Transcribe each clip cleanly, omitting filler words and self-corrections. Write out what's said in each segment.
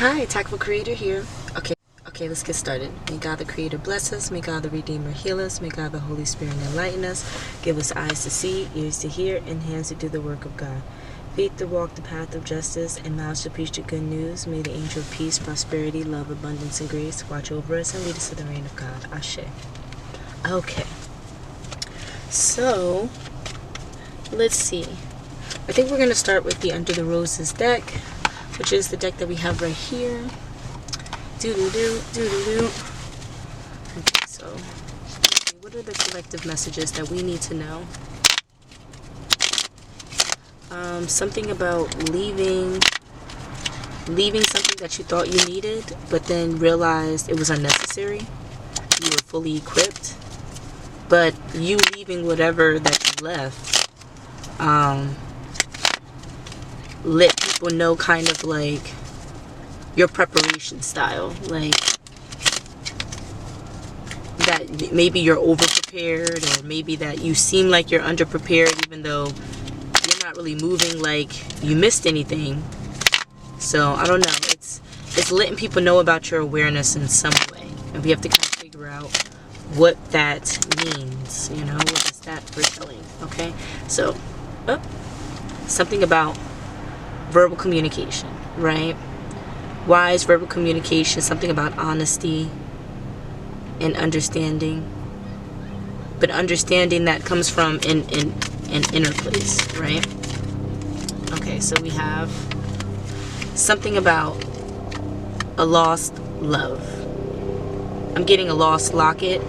Hi, TAKful Creator here. Okay, let's get started. May God the Creator bless us. May God the Redeemer heal us. May God the Holy Spirit enlighten us. Give us eyes to see, ears to hear, and hands to do the work of God. Feet to walk the path of justice, and mouths to preach the good news. May the angel of peace, prosperity, love, abundance, and grace watch over us and lead us to the reign of God. Ashe. Okay. So, let's see. I think we're going to start with the Under the Roses deck, which is the deck that we have right here. Do-do-do. Okay, so what are the collective messages that we need to know? Something about leaving something that you thought you needed, but then realized it was unnecessary. You were fully equipped, but you leaving whatever that you left, let people know kind of like your preparation style, like that maybe you're over prepared, or maybe that you seem like you're under prepared even though you're not really moving like you missed anything. So I don't know, it's letting people know about your awareness in some way, and we have to kind of figure out what that means, you know, what is that foretelling. Okay, so something about verbal communication, right? Wise verbal communication, something about honesty and understanding, but understanding that comes from an inner place, right? Okay, so we have something about a lost love. I'm getting a lost locket,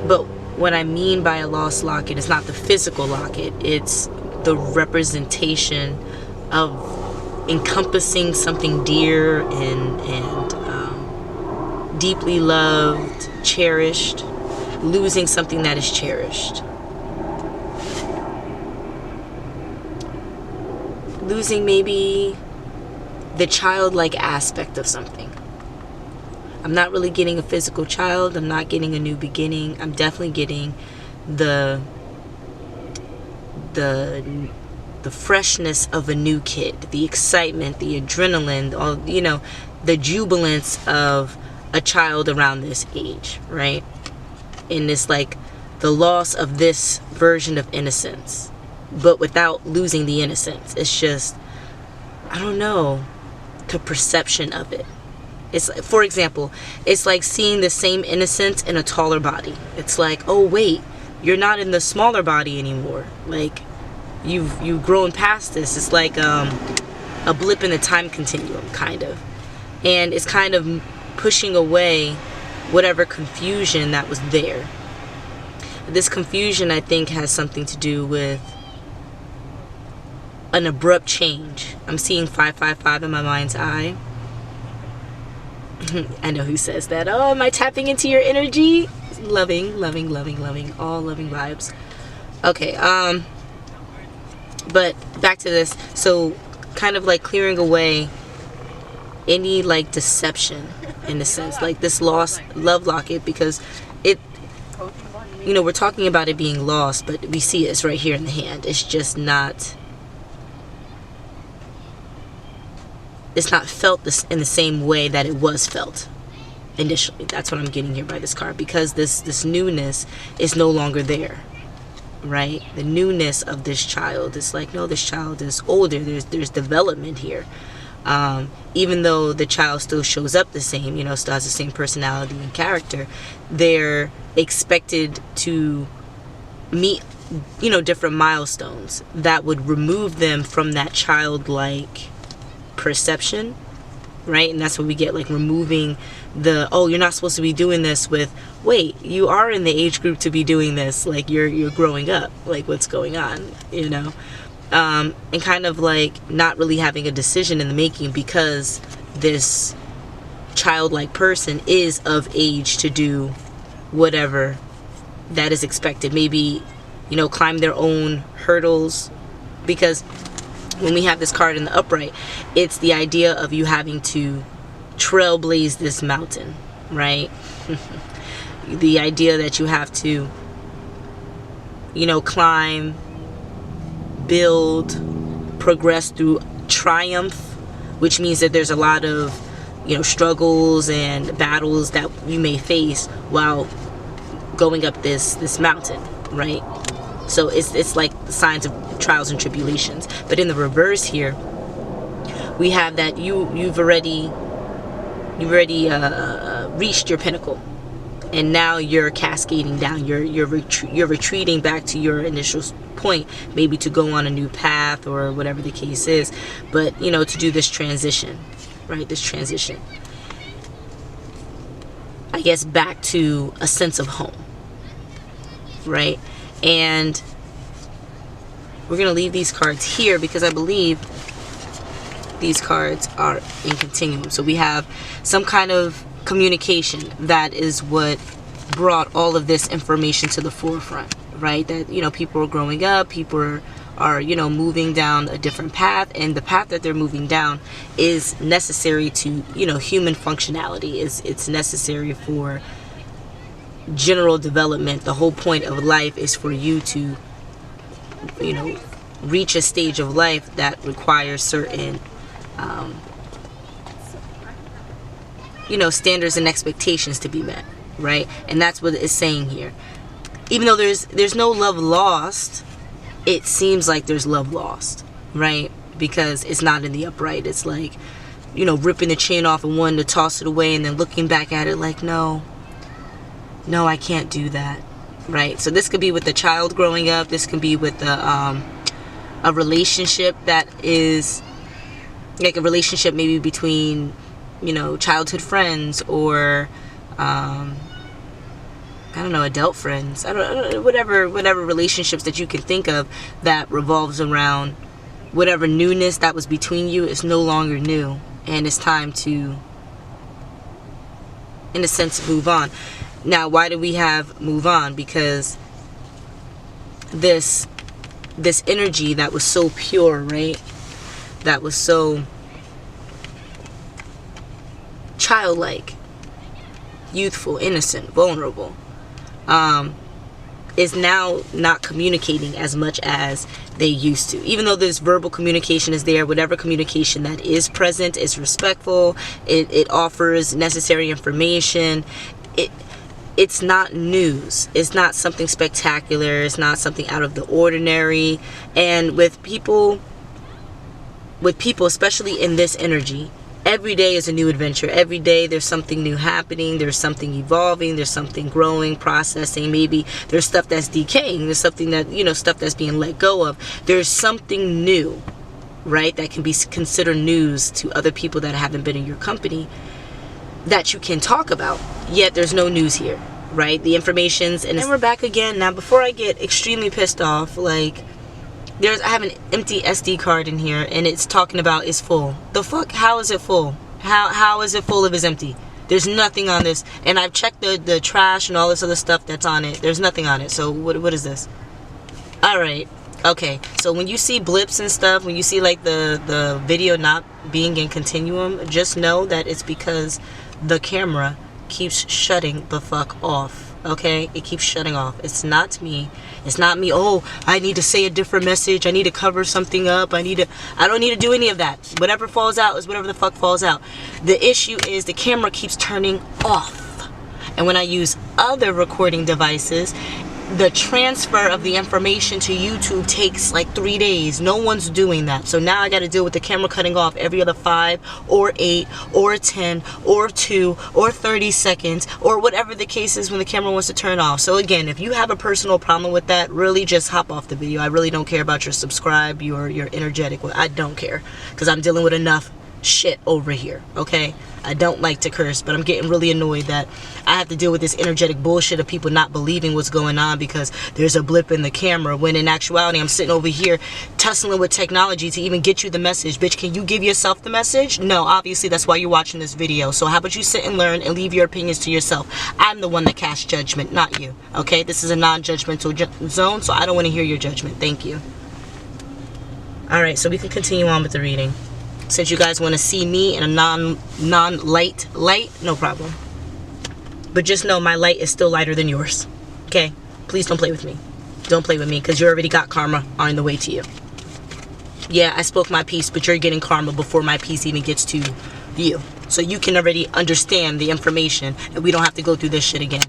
but what I mean by a lost locket is not the physical locket, it's the representation of encompassing something dear and deeply loved, cherished, losing something that is cherished, losing maybe the childlike aspect of something. I'm not really getting a physical child, I'm not getting a new beginning, I'm definitely getting the freshness of a new kid, the excitement, the adrenaline, all, you know, the jubilance of a child around this age, right? And it's like the loss of this version of innocence, but without losing the innocence. It's just, I don't know, the perception of it. It's, for example, it's like seeing the same innocence in a taller body. It's like, oh wait, you're not in the smaller body anymore. Like, you've grown past this. It's like a blip in the time continuum, kind of. And it's kind of pushing away whatever confusion that was there. This confusion, I think, has something to do with an abrupt change. I'm seeing 555 in my mind's eye. I know who says that. Oh, am I tapping into your energy? Loving, loving, loving, loving. All loving vibes. Okay, but back to this. So kind of like clearing away any like deception, in a sense, like this lost love locket, because it, you know, we're talking about it being lost, but we see it's right here in the hand. It's just not, it's not felt this in the same way that it was felt initially. That's what I'm getting here by this card, because this newness is no longer there, right? The newness of this child is like, no, this child is older. There's development here. Even though the child still shows up the same, you know, still has the same personality and character, they're expected to meet, you know, different milestones that would remove them from that childlike perception, right? And that's what we get, like removing the, oh, you're not supposed to be doing this, with, wait, you are in the age group to be doing this, like you're growing up, like what's going on, you know? And kind of like not really having a decision in the making, because this childlike person is of age to do whatever that is expected. Maybe, you know, climb their own hurdles, because when we have this card in the upright, it's the idea of you having to trailblaze this mountain, right? The idea that you have to, you know, climb, build, progress through triumph, which means that there's a lot of, you know, struggles and battles that you may face while going up this mountain, right? So it's like signs of trials and tribulations. But in the reverse here, we have that you've already reached your pinnacle, and now you're cascading down. You're retreating back to your initial point, maybe to go on a new path or whatever the case is. But you know, to do this transition, right? This transition, I guess, back to a sense of home, right? And we're gonna leave these cards here because I believe these cards are in continuum. So we have some kind of communication that is what brought all of this information to the forefront, right? That, you know, people are growing up, people are, you know, moving down a different path, and the path that they're moving down is necessary to, you know, human functionality. It's necessary for general development. The whole point of life is for you to, you know, reach a stage of life that requires certain you know, standards and expectations to be met, right? And that's what it's saying here. Even though there's no love lost, it seems like there's love lost, right? Because it's not in the upright. It's like, you know, ripping the chain off and wanting to toss it away, and then looking back at it like, no, I can't do that, right? So this could be with the child growing up. This can be with a relationship that is like a relationship maybe between, you know, childhood friends, or I don't know, adult friends. I don't know, whatever relationships that you can think of that revolves around whatever newness that was between you is no longer new, and it's time to, in a sense, move on. Now, why do we have move on? Because this energy that was so pure, right? That was so childlike, youthful, innocent, vulnerable, is now not communicating as much as they used to. Even though this verbal communication is there, whatever communication that is present is respectful. It offers necessary information. It's not news. It's not something spectacular. It's not something out of the ordinary. And with people, especially in this energy, every day is a new adventure. Every day there's something new happening. There's something evolving. There's something growing, processing. Maybe there's stuff that's decaying. There's something that, you know, stuff that's being let go of. There's something new, right, that can be considered news to other people that haven't been in your company that you can talk about. Yet there's no news here, right? The information's, and we're back again. Now, before I get extremely pissed off, like, I have an empty SD card in here, and it's talking about it's full. The fuck? How is it full? How is it full if it's empty? There's nothing on this, and I've checked the trash and all this other stuff that's on it. There's nothing on it. So what is this? All right. Okay. So when you see blips and stuff, when you see like the video not being in continuum, just know that it's because the camera keeps shutting the fuck off. Okay, it keeps shutting off. It's not me. It's not me. Oh, I need to say a different message. I need to cover something up. I don't need to do any of that. Whatever falls out is whatever the fuck falls out. The issue is the camera keeps turning off. And when I use other recording devices, the transfer of the information to YouTube takes like 3 days. No one's doing that. So now I got to deal with the camera cutting off every other 5 or 8 or 10 or 2 or 30 seconds or whatever the case is when the camera wants to turn off. So again, if you have a personal problem with that, really just hop off the video. I really don't care about your subscribe, your energetic. I don't care, because I'm dealing with enough shit over here, okay? I don't like to curse, but I'm getting really annoyed that I have to deal with this energetic bullshit of people not believing what's going on because there's a blip in the camera, when in actuality I'm sitting over here tussling with technology to even get you the message. Bitch, can you give yourself the message? No, obviously that's why you're watching this video. So how about you sit and learn and leave your opinions to yourself? I'm the one that casts judgment, not you, okay? This is a non-judgmental zone, so I don't want to hear your judgment. Thank you. Alright, so we can continue on with the reading. Since you guys want to see me in a non-light light, no problem. But just know my light is still lighter than yours. Okay? Please don't play with me. Don't play with me, because you already got karma on the way to you. Yeah, I spoke my piece, but you're getting karma before my piece even gets to you. So you can already understand the information, and we don't have to go through this shit again.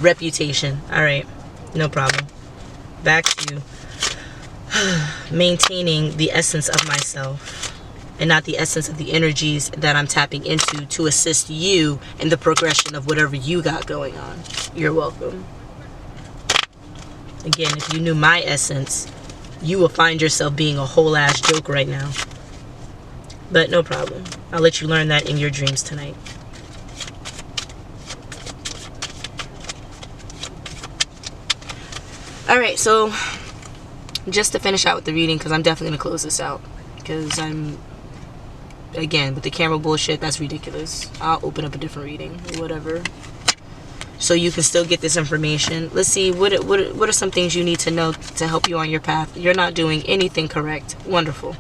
Reputation. All right, no problem. Back to maintaining the essence of myself and not the essence of the energies that I'm tapping into to assist you in the progression of whatever you got going on. You're welcome. Again, if you knew my essence, you will find yourself being a whole ass joke right now. But no problem. I'll let you learn that in your dreams tonight. Alright, so just to finish out with the reading, because I'm definitely going to close this out. Because I'm, again, with the camera bullshit, that's ridiculous. I'll open up a different reading, whatever. So you can still get this information. Let's see, what are some things you need to know to help you on your path? You're not doing anything correct. Wonderful.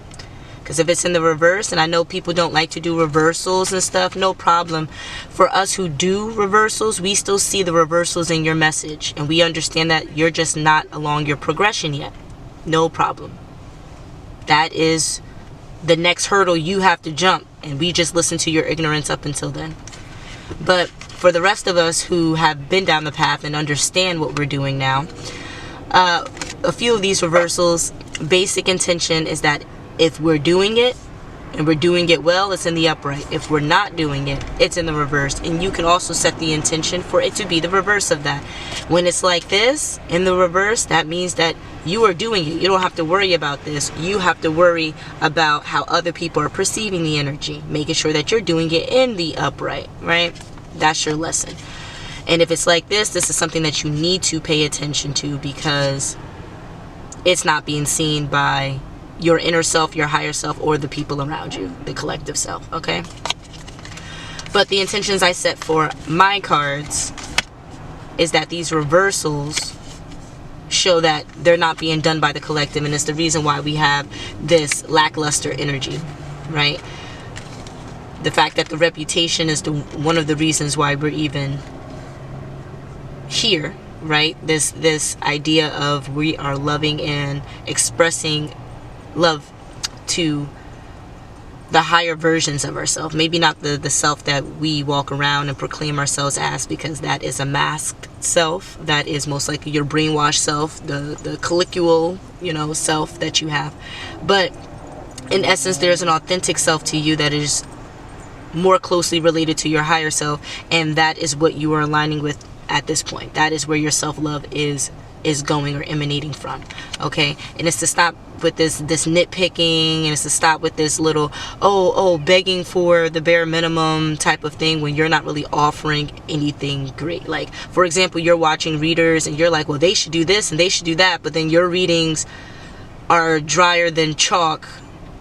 Because if it's in the reverse, and I know people don't like to do reversals and stuff, no problem. For us who do reversals, we still see the reversals in your message. And we understand that you're just not along your progression yet. No problem. That is the next hurdle you have to jump. And we just listen to your ignorance up until then. But for the rest of us who have been down the path and understand what we're doing now, a few of these reversals, basic intention is that if we're doing it and we're doing it well, it's in the upright. If we're not doing it, it's in the reverse. And you can also set the intention for it to be the reverse of that. When it's like this, in the reverse, that means that you are doing it. You don't have to worry about this. You have to worry about how other people are perceiving the energy, making sure that you're doing it in the upright, right? That's your lesson. And if it's like this is something that you need to pay attention to, because it's not being seen by your inner self, your higher self, or the people around you, the collective self, okay? But the intentions I set for my cards is that these reversals show that they're not being done by the collective, and it's the reason why we have this lackluster energy, right? The fact that the reputation is one of the reasons why we're even here, right? This idea of we are loving and expressing love to the higher versions of ourselves. Maybe not the self that we walk around and proclaim ourselves as, because that is a masked self. That is most likely your brainwashed self, the colloquial, self that you have. But in essence, there's an authentic self to you that is more closely related to your higher self, and that is what you are aligning with at this point. That is where your self-love is going or emanating from, okay? And it's to stop with this nitpicking, and it's to stop with this little begging for the bare minimum type of thing when you're not really offering anything great. Like, for example, you're watching readers and you're like, well, they should do this and they should do that, but then your readings are drier than chalk.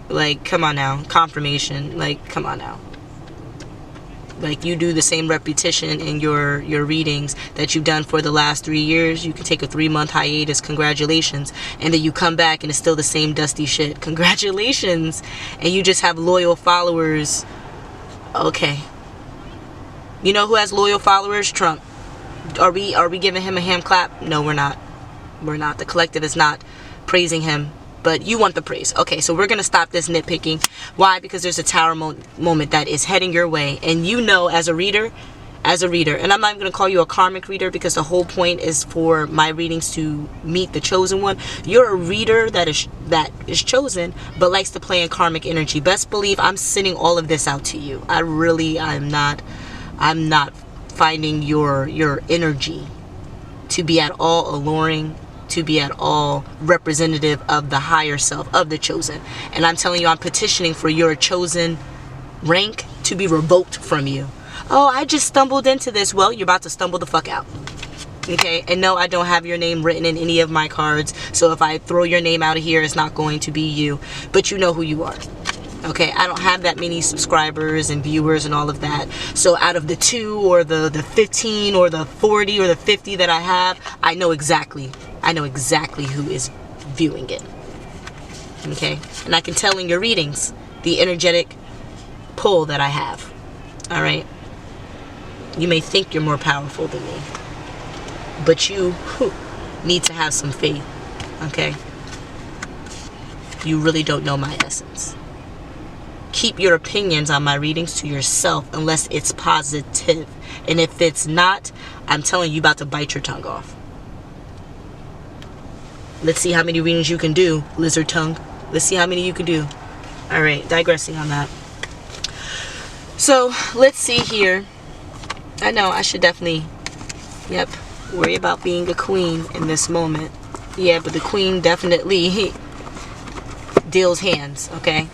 Like, come on now. Confirmation. Like, come on now. Like, you do the same repetition in your readings that you've done for the last 3 years. You can take a 3-month hiatus. Congratulations. And then you come back and it's still the same dusty shit. Congratulations. And you just have loyal followers. Okay. You know who has loyal followers? Trump. Are we giving him a hand clap? No, we're not. We're not. The collective is not praising him. But you want the praise. Okay, so we're going to stop this nitpicking. Why? Because there's a tower moment that is heading your way. And as a reader, and I'm not going to call you a karmic reader, because the whole point is for my readings to meet the chosen one. You're a reader that is chosen, but likes to play in karmic energy. Best believe I'm sending all of this out to you. I'm not finding your energy to be at all alluring, to be at all representative of the higher self, of the chosen. And I'm telling you, I'm petitioning for your chosen rank to be revoked from you. Oh, I just stumbled into this. Well, you're about to stumble the fuck out. Okay? And no, I don't have your name written in any of my cards. So if I throw your name out of here, it's not going to be you. But you know who you are. Okay, I don't have that many subscribers and viewers and all of that. So out of the 2 or the 15 or the 40 or the 50 that I have, I know exactly who is viewing it. Okay, and I can tell in your readings the energetic pull that I have. All right, you may think you're more powerful than me, but you need to have some faith. Okay. you really don't know my essence. Keep your opinions on my readings to yourself unless it's positive. And if it's not, I'm telling you, about to bite your tongue off. Let's see how many readings you can do, lizard tongue. Let's see how many you can do. All right, digressing on that. So let's see here. I know I should definitely, yep, worry about being a queen in this moment. Yeah, but the queen definitely deals hands, okay?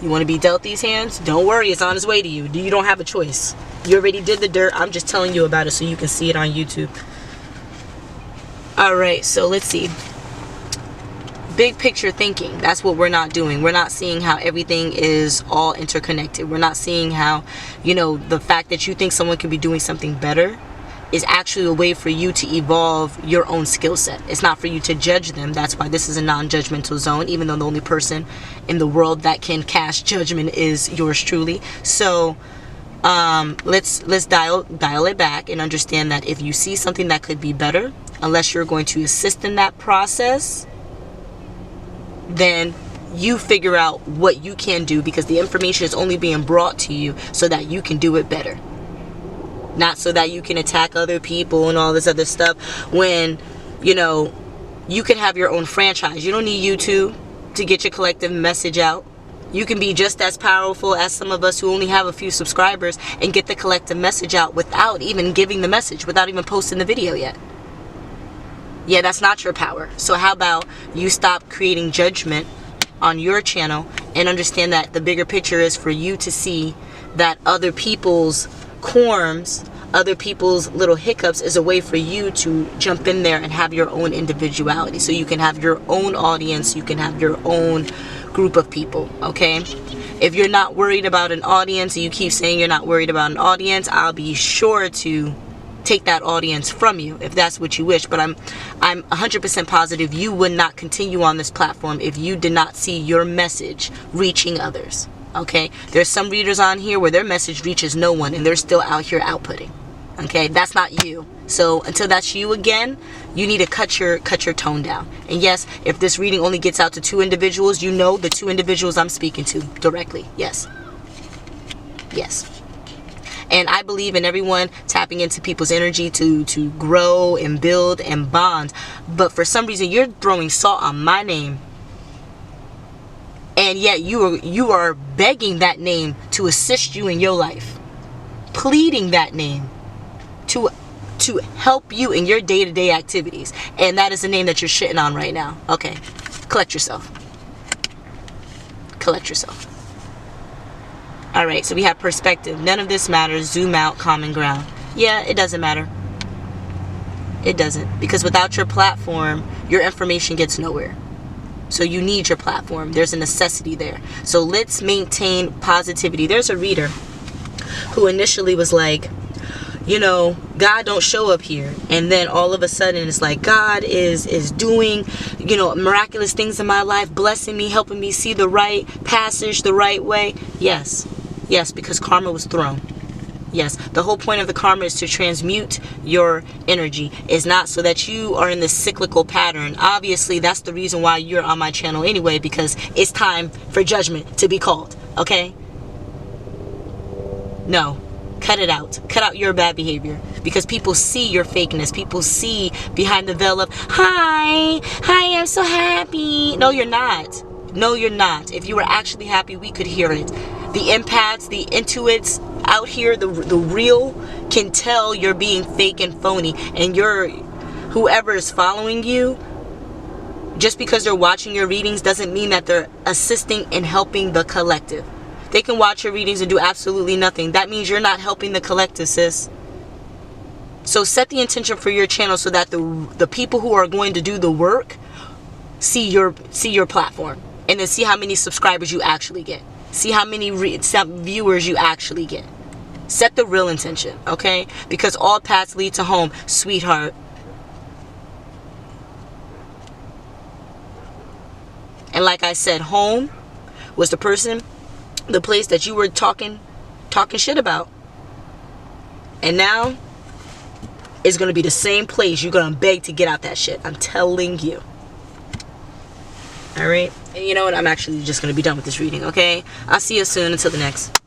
You want to be dealt these hands? Don't worry, it's on its way to you. You don't have a choice. You already did the dirt. I'm just telling you about it so you can see it on YouTube. All right, so let's see. Big picture thinking. That's what we're not doing. We're not seeing how everything is all interconnected. We're not seeing how, you know, the fact that you think someone could be doing something better is actually a way for you to evolve your own skill set. It's not for you to judge them. That's why this is a non-judgmental zone, even though the only person in the world that can cast judgment is yours truly. So let's dial it back and understand that if you see something that could be better, unless you're going to assist in that process, then you figure out what you can do, because the information is only being brought to you so that you can do it better. Not so that you can attack other people and all this other stuff, when, you know, you can have your own franchise. You don't need YouTube to get your collective message out. You can be just as powerful as some of us who only have a few subscribers and get the collective message out without even giving the message, without even posting the video yet. Yeah, that's not your power. So how about you stop creating judgment on your channel and understand that the bigger picture is for you to see that other people's quorums, other people's little hiccups is a way for you to jump in there and have your own individuality, so you can have your own audience, you can have your own group of people, okay? If you're not worried about an audience and you keep saying you're not worried about an audience, I'll be sure to take that audience from you if that's what you wish. But I'm 100% positive you would not continue on this platform if you did not see your message reaching others. Okay, there's some readers on here where their message reaches no one and they're still out here outputting. Okay, that's not you. So until that's you again, you need to cut your tone down. And yes, if this reading only gets out to 2 individuals, you know the 2 individuals I'm speaking to directly. Yes. And I believe in everyone tapping into people's energy to grow and build and bond. But for some reason, you're throwing salt on my name. And yet you are begging that name to assist you in your life. Pleading that name to help you in your day-to-day activities. And that is the name that you're shitting on right now. Okay. Collect yourself. Alright, so we have perspective. None of this matters. Zoom out, common ground. Yeah, it doesn't matter. It doesn't. Because without your platform, your information gets nowhere. So you need your platform. There's a necessity there. So let's maintain positivity. There's a reader who initially was like, you know, God don't show up here. And then all of a sudden it's like God is doing, you know, miraculous things in my life, blessing me, helping me see the right passage the right way. Yes, because karma was thrown. Yes, the whole point of the karma is to transmute your energy. It's not so that you are in this cyclical pattern. Obviously, that's the reason why you're on my channel anyway, because it's time for judgment to be called, okay? No, cut it out. Cut out your bad behavior, because people see your fakeness. People see behind the veil of, hi, I'm so happy. No, you're not. No, you're not. If you were actually happy, we could hear it. The empaths, the intuits out here, the real can tell you're being fake and phony. And whoever is following you, just because they're watching your readings doesn't mean that they're assisting in helping the collective. They can watch your readings and do absolutely nothing. That means you're not helping the collective, sis. So set the intention for your channel so that the people who are going to do the work see your platform, and then see how many subscribers you actually get. See how many viewers you actually get. Set the real intention, okay? Because all paths lead to home, sweetheart. And like I said, home was the place that you were talking shit about. And now it's going to be the same place you're going to beg to get out that shit. I'm telling you. All right? And you know what? I'm actually just going to be done with this reading, okay? I'll see you soon. Until the next.